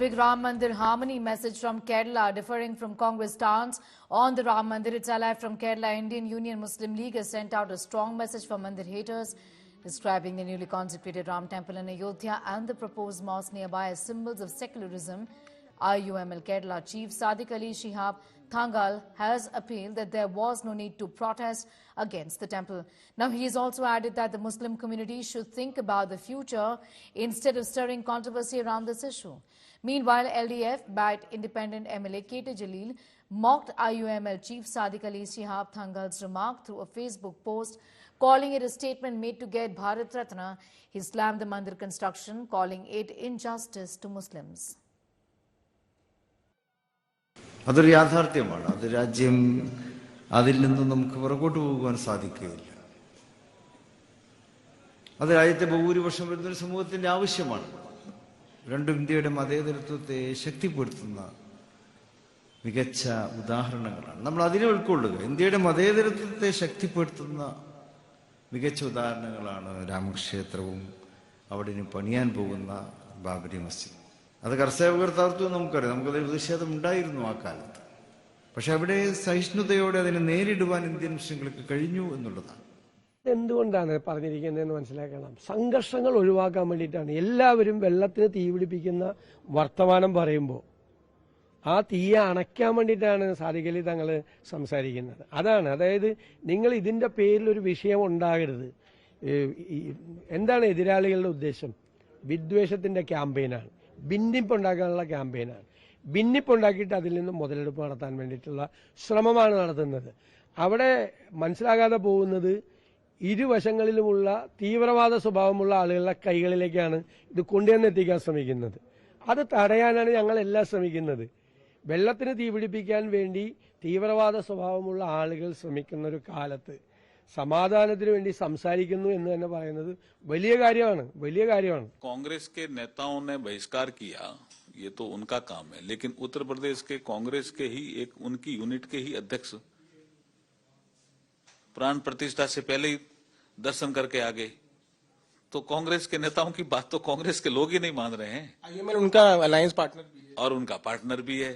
big Ram Mandir harmony message from Kerala, differing from Congress stance on the Ram Mandir. It's alive from Kerala. Indian Union Muslim League has sent out a strong message for Mandir haters, describing the newly consecrated Ram temple in Ayodhya and the proposed mosque nearby as symbols of secularism. IUML Kerala Chief Sadiq Ali Shihab Thangal has appealed that there was no need to protest against the temple. Now, he has also added that the Muslim community should think about the future instead of stirring controversy around this issue. Meanwhile, LDF-backed independent MLA K.T. Jalil mocked IUML Chief Sadiq Ali Shihab Thangal's remark through a Facebook post, calling it a statement made to get Bharat Ratna. He slammed the Mandir construction, calling it injustice to Muslims. അതൊരു യാഥാർത്ഥ്യമാണ്. അത് രാജ്യം അതിൽ നിന്നും നമുക്ക് പുറകോട്ട് പോകുവാൻ സാധിക്കുകയില്ല. അത് രാജ്യത്തെ ഭൂരിപക്ഷം വരുന്നൊരു സമൂഹത്തിന്റെ ആവശ്യമാണ്. രണ്ടും ഇന്ത്യയുടെ മതേതരത്വത്തെ ശക്തിപ്പെടുത്തുന്ന മികച്ച ഉദാഹരണങ്ങളാണ്. നമ്മൾ അതിനെ ഉൾക്കൊള്ളുക. ഇന്ത്യയുടെ മതേതരത്വത്തെ ശക്തിപ്പെടുത്തുന്ന മികച്ച ഉദാഹരണങ്ങളാണ് രാമക്ഷേത്രവും അവിടെ ഇനി പണിയാൻ പോകുന്ന ബാബരി മസ്ജിദ്. അത് കർഷകർ തകർത്തു നമുക്കറിയാം. നമുക്കതിൽ പ്രതിഷേധം ഉണ്ടായിരുന്നു ആ കാലത്ത്. പക്ഷെ അവിടെ സഹിഷ്ണുതയോടെ അതിനെ നേരിടുവാൻ ഇന്ത്യൻ മുസ്ലിങ്ങൾക്ക് കഴിഞ്ഞു എന്നുള്ളതാണ്. എന്തുകൊണ്ടാണ് പറഞ്ഞിരിക്കുന്നതെന്ന് മനസ്സിലാക്കണം. സംഘർഷങ്ങൾ ഒഴിവാക്കാൻ വേണ്ടിയിട്ടാണ്. എല്ലാവരും വെള്ളത്തിന് തീ പിടിപ്പിക്കുന്ന വർത്തമാനം പറയുമ്പോൾ ആ തീയെ അണയ്ക്കാൻ വേണ്ടിയിട്ടാണ് സാദിഖ് അലി തങ്ങൾ സംസാരിക്കുന്നത്. അതാണ്, അതായത് നിങ്ങൾ ഇതിന്റെ പേരിൽ ഒരു വിഷയം ഉണ്ടാകരുത്. എന്താണ് എതിരാളികളുടെ ഉദ്ദേശം? വിദ്വേഷത്തിന്റെ ക്യാമ്പയിനാണ്, ഭിന്നിപ്പുണ്ടാക്കാനുള്ള ക്യാമ്പയിനാണ്. ഭിന്നിപ്പുണ്ടാക്കിയിട്ട് അതിൽ നിന്ന് മുതലെടുപ്പ് നടത്താൻ വേണ്ടിയിട്ടുള്ള ശ്രമമാണ് നടത്തുന്നത്. അവിടെ മനസ്സിലാകാതെ പോകുന്നത് ഇരുവശങ്ങളിലുമുള്ള തീവ്രവാദ സ്വഭാവമുള്ള ആളുകളുടെ കൈകളിലേക്കാണ് ഇത് കൊണ്ടുവന്നെത്തിക്കാൻ ശ്രമിക്കുന്നത്. അത് തടയാനാണ് ഞങ്ങളെല്ലാം ശ്രമിക്കുന്നത്. വെള്ളത്തിന് തീപിടിപ്പിക്കാൻ വേണ്ടി തീവ്രവാദ സ്വഭാവമുള്ള ആളുകൾ ശ്രമിക്കുന്ന ഒരു കാലത്ത് സമാധാനത്തിന് വേണ്ടി സംസാരിക്കുന്നു എന്ന് തന്നെ പറയുന്നത് വലിയ കാര്യമാണ്, വലിയ കാര്യമാണ്. कांग्रेस के नेताओं ने बहिष्कार किया, ये तो उनका काम है, लेकिन उत्तर प्रदेश के कांग्रेस के ही एक उनकी यूनिट के ही अध्यक्ष प्राण प्रतिष्ठा से पहले ही दर्शन करके आ गए. तो कांग्रेस के नेताओं की बात तो कांग्रेस के लोग ही नहीं मान रहे हैं. आईएमएल उनका अलायंस पार्टनर भी है और उनका पार्टनर भी है.